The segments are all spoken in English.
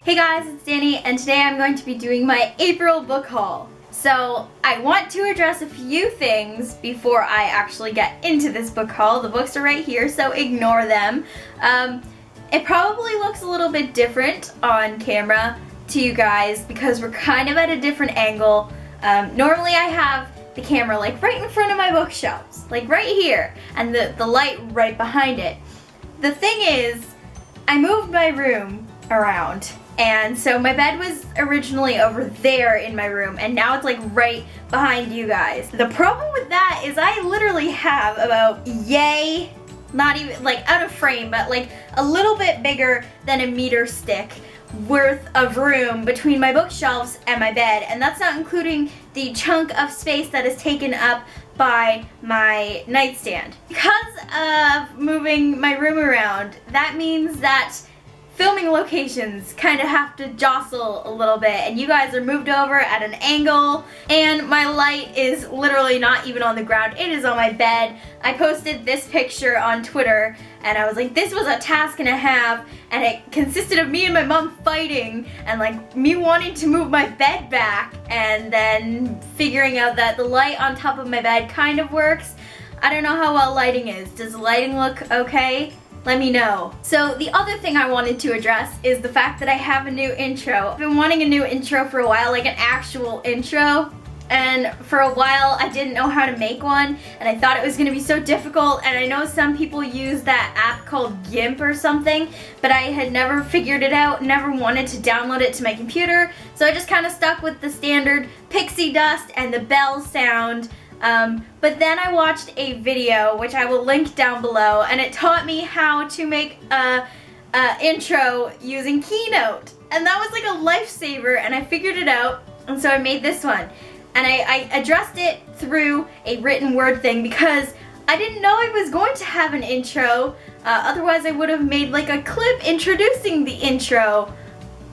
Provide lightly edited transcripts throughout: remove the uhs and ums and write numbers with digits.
Hey guys, it's Danny, and today I'm going to be doing my April book haul. So I want to address a few things before I actually get into this book haul. The books are right here, so ignore them. It probably looks a little bit different on camera to you guys because we're kind of at a different angle. Normally I have the camera like right in front of my bookshelves, like right here, and the light right behind it. The thing is, I moved my room around, and so my bed was originally over there in my room, and now it's like right behind you guys. The problem with that is I literally have about not even like out of frame, but like a little bit bigger than a meter stick worth of room between my bookshelves and my bed, and that's not including the chunk of space that is taken up by my nightstand. Because of moving my room around, that means that filming locations kind of have to jostle a little bit, and you guys are moved over at an angle, and my light is literally not even on the ground, it is on my bed. I posted this picture on Twitter, and I was like, this was a task and a half, and it consisted of me and my mom fighting, and like me wanting to move my bed back, and then figuring out that the light on top of my bed kind of works. I don't know how well lighting is. Does the lighting look okay? Let me know. So the other thing I wanted to address is the fact that I have a new intro. I've been wanting a new intro for a while, like an actual intro, and for a while I didn't know how to make one, and I thought it was gonna be so difficult, and I know some people use that app called GIMP or something, but I had never figured it out, never wanted to download it to my computer, so I just kind of stuck with the standard pixie dust and the bell sound. But then I watched a video, which I will link down below, and it taught me how to make a intro using Keynote. And that was like a lifesaver, and I figured it out, and so I made this one. And I addressed it through a written word thing because I didn't know I was going to have an intro. Otherwise I would have made like a clip introducing the intro.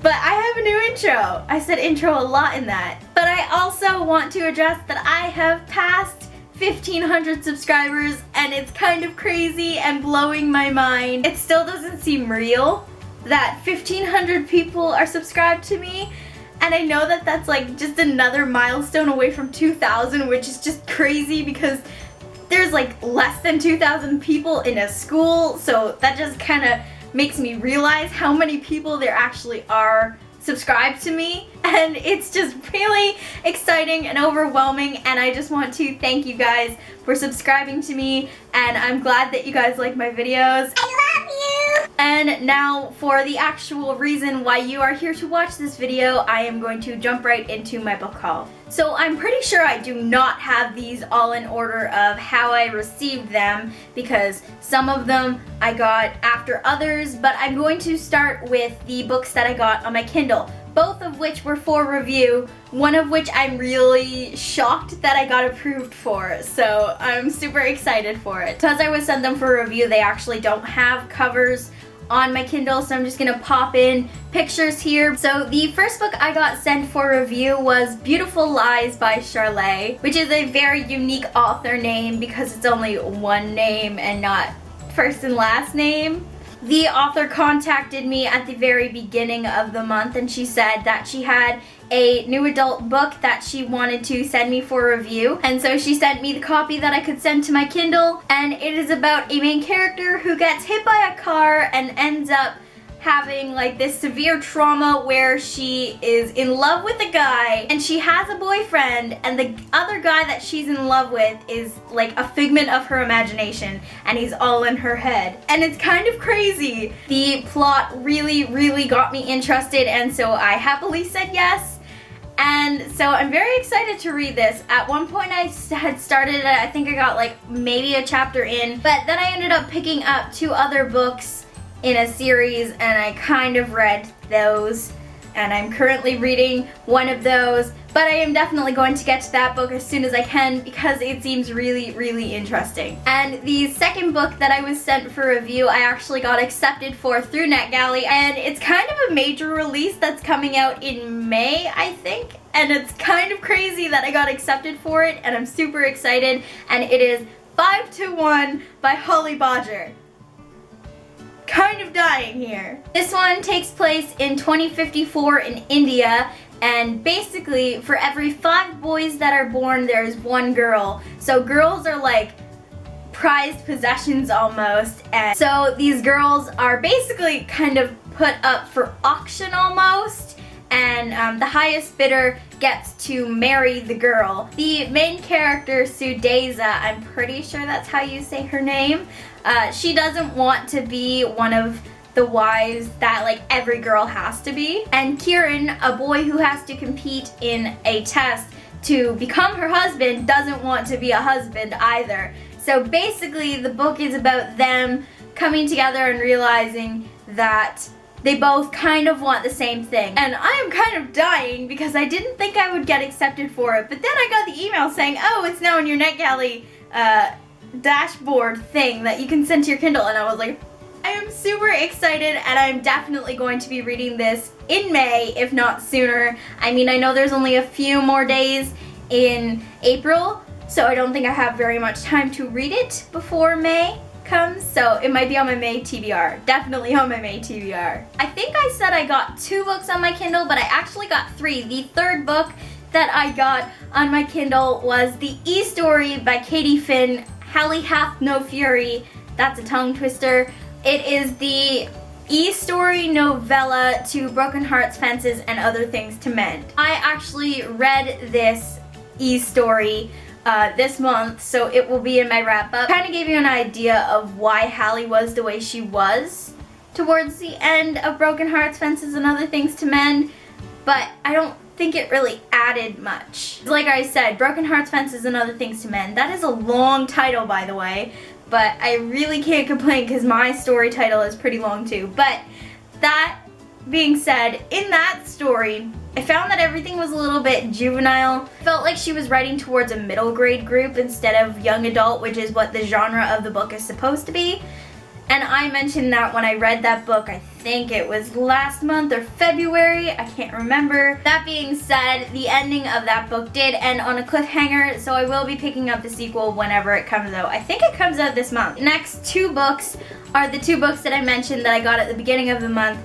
But I have a new intro. I said intro a lot in that. But I also want to address that I have passed 1,500 subscribers, and it's kind of crazy and blowing my mind. It still doesn't seem real that 1,500 people are subscribed to me. And I know that that's like just another milestone away from 2,000, which is just crazy because there's like less than 2,000 people in a school. So that just kind of makes me realize how many people there actually are subscribed to me, and it's just really exciting and overwhelming, and I just want to thank you guys for subscribing to me, and I'm glad that you guys like my videos. I love you! And now for the actual reason why you are here to watch this video, I am going to jump right into my book haul. So I'm pretty sure I do not have these all in order of how I received them because some of them I got after others, but I'm going to start with the books that I got on my Kindle, both of which were for review, one of which I'm really shocked that I got approved for, so I'm super excited for it. Because I was sent them for review, they actually don't have covers on my Kindle, so I'm just gonna pop in pictures here. So the first book I got sent for review was Beautiful Lies by Charlotte, which is a very unique author name because it's only one name and not first and last name. The author contacted me at the very beginning of the month, and she said that she had a new adult book that she wanted to send me for review, and so she sent me the copy that I could send to my Kindle, and it is about a main character who gets hit by a car and ends up having like this severe trauma where she is in love with a guy, and she has a boyfriend, and the other guy that she's in love with is like a figment of her imagination, and he's all in her head. And it's kind of crazy. The plot really got me interested, and so I happily said yes. And so I'm very excited to read this. At one point I had started it, I think I got like maybe a chapter in, but then I ended up picking up 2 other books in a series, and I kind of read those, and I'm currently reading one of those, but I am definitely going to get to that book as soon as I can because it seems really interesting. And the second book that I was sent for review, I actually got accepted for through NetGalley, and it's kind of a major release that's coming out in May, I think, and it's kind of crazy that I got accepted for it, and I'm super excited, and it is 5 to 1 by Holly Bodger. kind of dying here. This one takes place in 2054 in India, and basically for every 5 boys that are born, there's 1 girl. So girls are like prized possessions almost, and so these girls are basically kind of put up for auction almost, and the highest bidder gets to marry the girl. The main character, Sudeza, I'm pretty sure that's how you say her name, she doesn't want to be one of the wives that like every girl has to be. And Kieran, a boy who has to compete in a test to become her husband, doesn't want to be a husband either. So basically the book is about them coming together and realizing that they both kind of want the same thing. And I am kind of dying because I didn't think I would get accepted for it, but then I got the email saying, oh, it's now in your NetGalley dashboard thing that you can send to your Kindle, and I was like, I am super excited, and I'm definitely going to be reading this in May, if not sooner. I mean, I know there's only a few more days in April, so I don't think I have very much time to read it before May comes, so it might be on my May TBR. Definitely on my May TBR. I think I said I got 2 books on my Kindle, but I actually got 3. The third book that I got on my Kindle was the E-Story by Katie Finn, Hallie Hath No Fury. That's a tongue twister. It is the E-Story novella to Broken Hearts, Fences, and Other Things to Mend. I actually read this E-Story this month, so it will be in my wrap-up. Kind of gave you an idea of why Hallie was the way she was towards the end of Broken Hearts, Fences, and Other Things to Mend, but I don't think it really added much. Like I said, Broken Hearts, Fences, and Other Things to Mend. That is a long title, by the way, but I really can't complain because my story title is pretty long too. But that being said, in that story, I found that everything was a little bit juvenile. Felt like she was writing towards a middle grade group instead of young adult, which is what the genre of the book is supposed to be. And I mentioned that when I read that book, I think it was last month or February, I can't remember. That being said, the ending of that book did end on a cliffhanger, so I will be picking up the sequel whenever it comes out. I think it comes out this month. The next 2 books are the 2 books that I mentioned that I got at the beginning of the month.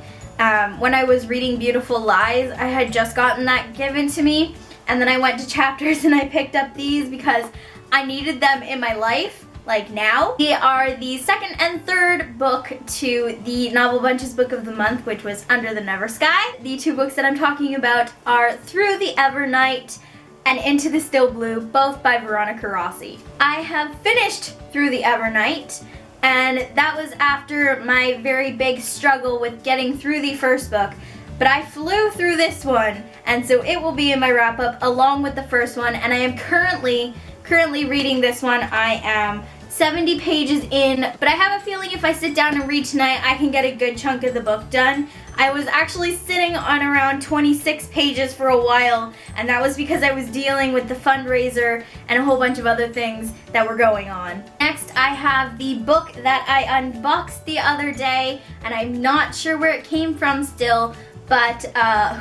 When I was reading Beautiful Lies, I had just gotten that given to me, and then I went to Chapters and I picked up these because I needed them in my life, like now. They are the second and third book to the Novel Bunches book of the month, which was Under the Never Sky. The 2 books that I'm talking about are Through the Evernight and Into the Still Blue, both by Veronica Rossi. I have finished Through the Evernight, and that was after my very big struggle with getting through the first book. But I flew through this one, and so it will be in my wrap-up along with the first one, and I am currently reading this one. I am 70 pages in, but I have a feeling if I sit down and read tonight, I can get a good chunk of the book done. I was actually sitting on around 26 pages for a while, and that was because I was dealing with the fundraiser and a whole bunch of other things that were going on. Next, I have the book that I unboxed the other day, and I'm not sure where it came from still, but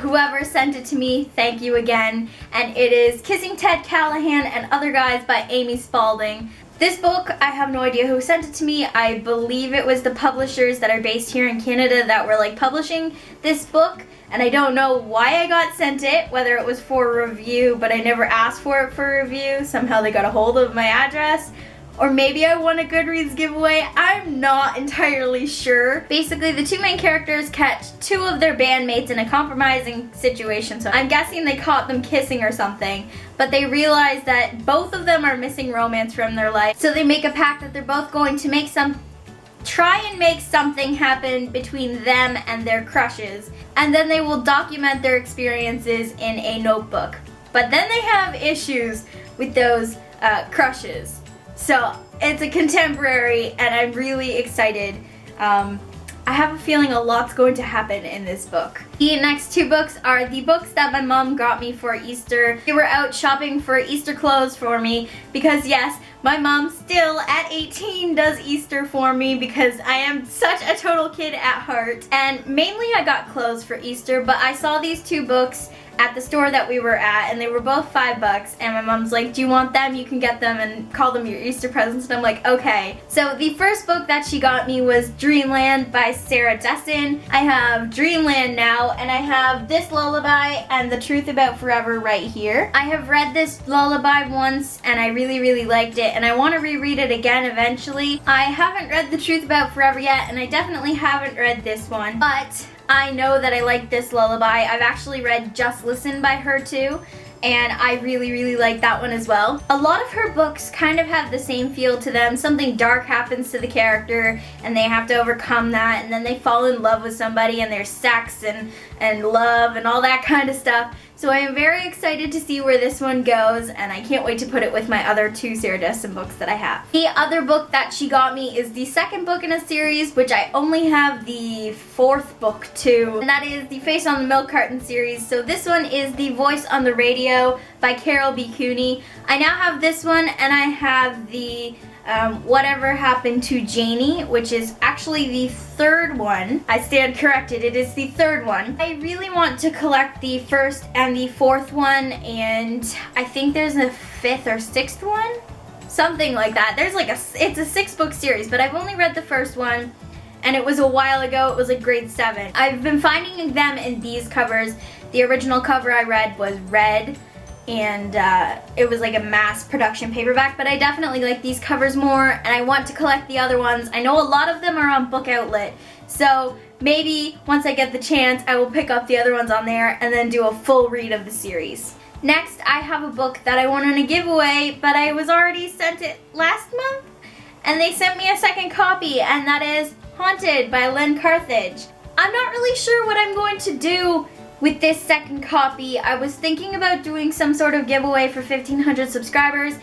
whoever sent it to me, thank you again. And it is Kissing Ted Callahan and Other Guys by Amy Spalding. This book, I have no idea who sent it to me. I believe it was the publishers that are based here in Canada that were like publishing this book, and I don't know why I got sent it, whether it was for review, but I never asked for it for review. Somehow they got a hold of my address. Or maybe I won a Goodreads giveaway. I'm not entirely sure. Basically, the 2 main characters catch 2 of their bandmates in a compromising situation. So I'm guessing they caught them kissing or something. But they realize that both of them are missing romance from their life. So they make a pact that they're both going to try and make something happen between them and their crushes. And then they will document their experiences in a notebook. But then they have issues with those crushes. So it's a contemporary, and I'm really excited. I have a feeling a lot's going to happen in this book. The next 2 books are the books that my mom got me for Easter. They were out shopping for Easter clothes for me because yes, My mom still, at 18, does Easter for me because I am such a total kid at heart. And mainly I got clothes for Easter, but I saw these two books at the store that we were at, and they were both $5, and my mom's like, do you want them? You can get them and call them your Easter presents. And I'm like, okay. So the first book that she got me was Dreamland by Sarah Destin. I have Dreamland now, and I have this lullaby and The Truth About Forever right here. I have read this lullaby once, and I really, really liked it, and I want to reread it again eventually. I haven't read The Truth About Forever yet, and I definitely haven't read this one, but I know that I like this lullaby. I've actually read Just Listen by her too, and I really, really like that one as well. A lot of her books kind of have the same feel to them. Something dark happens to the character, and they have to overcome that, and then they fall in love with somebody, and there's sex and love and all that kind of stuff. So I am very excited to see where this one goes, and I can't wait to put it with my other two Sarah Destin books that I have. The other book that she got me is the second book in a series, which I only have the fourth book to, and that is the Face on the Milk Carton series. So this one is The Voice on the Radio by Carol B. Cooney. I now have this one, and I have the Whatever Happened to Janie, which is actually the third one. I stand corrected, it is the third one. I really want to collect the first and the fourth one, and I think there's a fifth or sixth one? Something like that. There's like it's a 6-book series, but I've only read the first one, and it was a while ago. It was like grade 7. I've been finding them in these covers. The original cover I read was red, and it was like a mass production paperback, but I definitely like these covers more, and I want to collect the other ones. I know a lot of them are on Book Outlet, so maybe once I get the chance I will pick up the other ones on there and then do a full read of the series. Next, I have a book that I wanted to give away, but I was already sent it last month, and they sent me a second copy, and that is Haunted by Lynn Carthage. I'm not really sure what I'm going to do with this second copy. I was thinking about doing some sort of giveaway for 1,500 subscribers,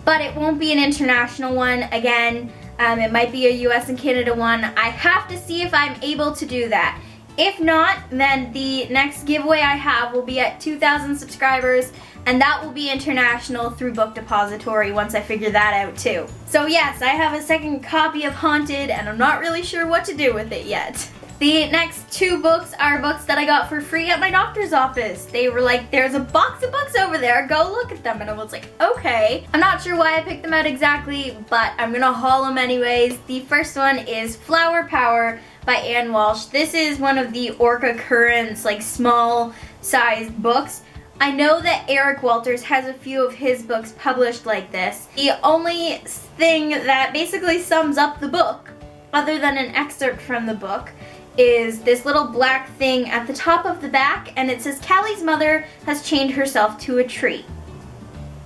but it won't be an international one again. It might be a US and Canada one. I have to see if I'm able to do that. If not, then the next giveaway I have will be at 2,000 subscribers, and that will be international through Book Depository once I figure that out too. So yes, I have a second copy of Haunted, and I'm not really sure what to do with it yet. The next 2 books are books that I got for free at my doctor's office. They were like, there's a box of books over there, go look at them. And I was like, okay. I'm not sure why I picked them out exactly, but I'm gonna haul them anyways. The first one is Flower Power by Anne Walsh. This is one of the Orca Currents, like small sized books. I know that Eric Walters has a few of his books published like this. The only thing that basically sums up the book, other than an excerpt from the book, is this little black thing at the top of the back, and it says Callie's mother has chained herself to a tree.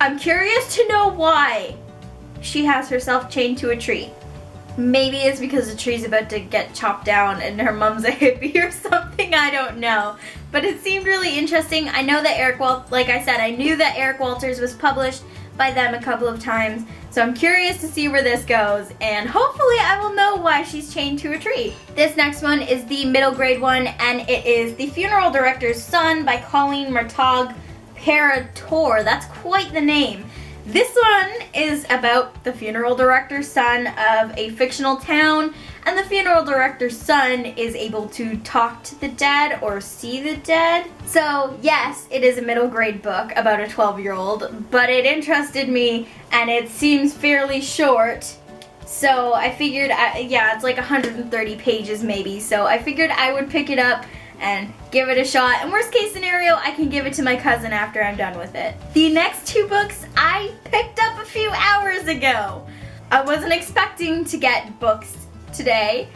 I'm curious to know why she has herself chained to a tree. Maybe it's because the tree's about to get chopped down and her mom's a hippie or something, I don't know. But it seemed really interesting. I know that like I said, I knew that Eric Walters was published by them a couple of times, so I'm curious to see where this goes, and hopefully I will know why she's chained to a tree. This next one is the middle grade one, and it is The Funeral Director's Son by Colleen Murtaugh Parator. That's quite the name. This one is about the funeral director's son of a fictional town, and the funeral director's son is able to talk to the dead or see the dead. So yes, it is a middle grade book about a 12-year-old, but it interested me and it seems fairly short. So I figured, yeah, it's like 130 pages maybe, so I figured I would pick it up and give it a shot. And worst case scenario, I can give it to my cousin after I'm done with it. The next 2 books I picked up a few hours ago. I wasn't expecting to get books today,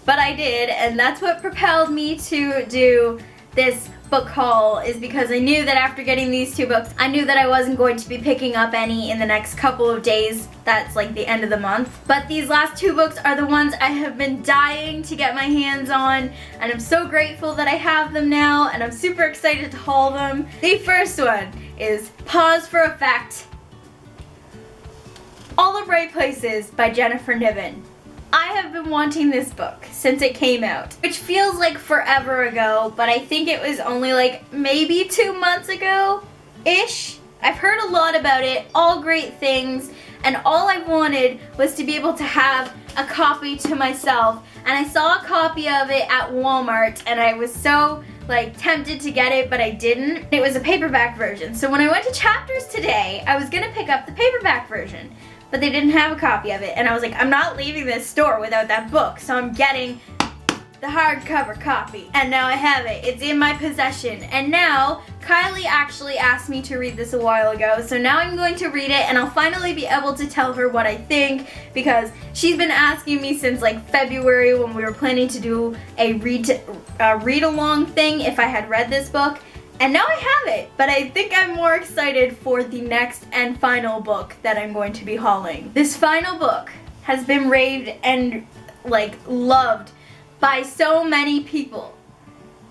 but I did, and that's what propelled me to do this book haul, is because I knew that after getting these 2 books, I knew that I wasn't going to be picking up any in the next couple of days. That's like the end of the month. But these last 2 books are the ones I have been dying to get my hands on, and I'm so grateful that I have them now, and I'm super excited to haul them. The first one is Pause for Effect, All the Right Places by Jennifer Niven. I have been wanting this book since it came out, which feels like forever ago, but I think it was only like maybe 2 months ago-ish I've heard a lot about it, all great things, and all I wanted was to be able to have a copy to myself. And I saw a copy of it at Walmart and I was so tempted to get it, but I didn't. It was a paperback version. So when I went to Chapters today, I was gonna pick up the paperback version, but they didn't have a copy of it. And I was like, I'm not leaving this store without that book, so I'm getting the hardcover copy. And now I have it. It's in my possession. And now, Kylie actually asked me to read this a while ago, so now I'm going to read it and I'll finally be able to tell her what I think, because she's been asking me since February when we were planning to do a read-along thing if I had read this book. And now I have it, but I think I'm more excited for the next and final book that I'm going to be hauling. This final book has been raved and loved by so many people.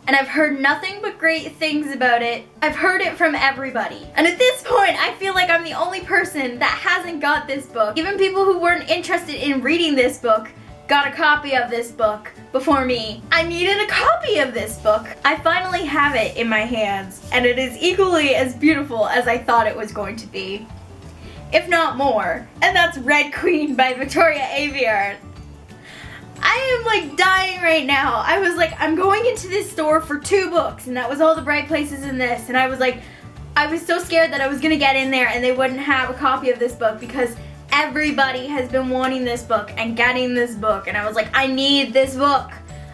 And I've heard nothing but great things about it. I've heard it from everybody. And at this point, I feel like I'm the only person that hasn't got this book. Even people who weren't interested in reading this book got a copy of this book before me. I needed a copy of this book. I finally have it in my hands, and it is equally as beautiful as I thought it was going to be, if not more. And that's Red Queen by Victoria Aveyard. I am dying right now. I was I'm going into this store for 2 books, and that was All the Bright Places in this, and I was so scared that I was gonna get in there and they wouldn't have a copy of this book, because everybody has been wanting this book and getting this book, and I was I need this book.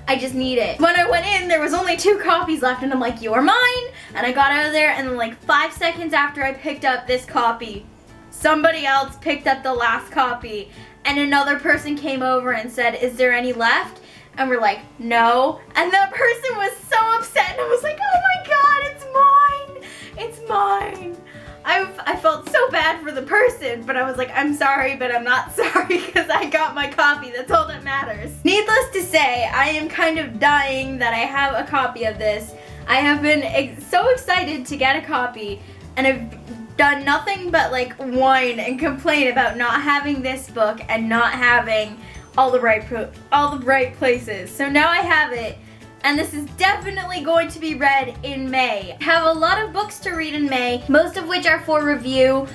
I just need it. When I went in, there was only 2 copies left, and I'm you are mine, and I got out of there, and then 5 seconds after I picked up this copy, somebody else picked up the last copy. And another person came over and said, is there any left? And we're no. And that person was so upset, and I was oh my god, it's mine! It's mine! I felt so bad for the person, but I was I'm sorry, but I'm not sorry, because I got my copy. That's all that matters. Needless to say, I am kind of dying that I have a copy of this. I have been so excited to get a copy, and I've done nothing but whine and complain about not having this book and not having all the right places. So now I have it, and this is definitely going to be read in May. I have a lot of books to read in May, most of which are for review,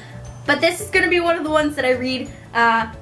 but this is going to be one of the ones that I read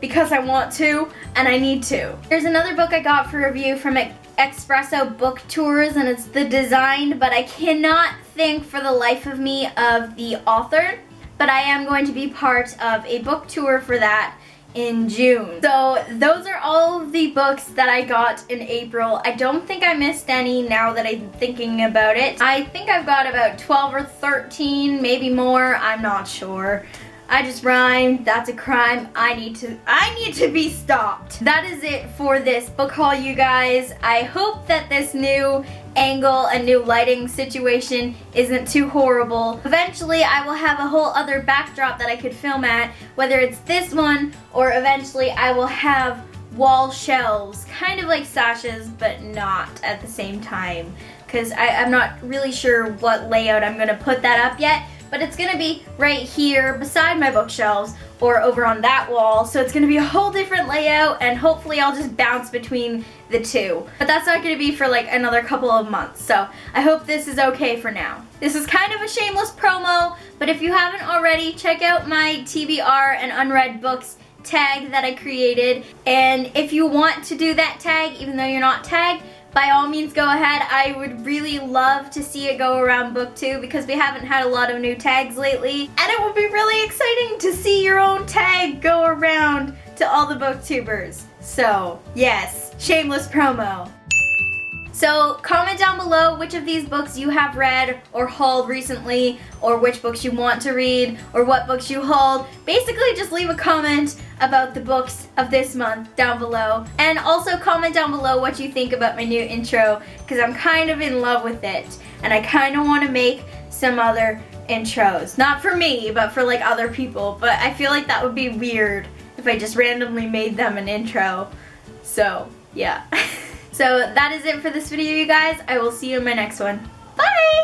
because I want to and I need to. There's another book I got for review from Espresso Book Tours, and it's The Designed, but I cannot think for the life of me of the author, but I am going to be part of a book tour for that in June. So those are all of the books that I got in April. I don't think I missed any now that I'm thinking about it. I think I've got about 12 or 13, maybe more, I'm not sure. I just rhymed, that's a crime, I need to be stopped. That is it for this book haul, you guys. I hope that this new angle and new lighting situation isn't too horrible. Eventually I will have a whole other backdrop that I could film at, whether it's this one or eventually I will have wall shelves, kind of like sashes, but not at the same time, because I'm not really sure what layout I'm gonna put that up yet. But it's gonna be right here beside my bookshelves or over on that wall, so it's gonna be a whole different layout, and hopefully I'll just bounce between the two. But that's not gonna be for another couple of months, so I hope this is okay for now. This is kind of a shameless promo, but if you haven't already, check out my TBR and unread books tag that I created, and if you want to do that tag even though you're not tagged, by all means go ahead. I would really love to see it go around BookTube, because we haven't had a lot of new tags lately, and it would be really exciting to see your own tag go around to all the booktubers. So yes, shameless promo. So comment down below which of these books you have read or hauled recently, or which books you want to read, or what books you hauled. Basically just leave a comment about the books of this month down below. And also comment down below what you think about my new intro, because I'm kind of in love with it. And I kind of want to make some other intros. Not for me, but for other people. But I feel like that would be weird if I just randomly made them an intro. So, yeah. So that is it for this video, you guys. I will see you in my next one. Bye!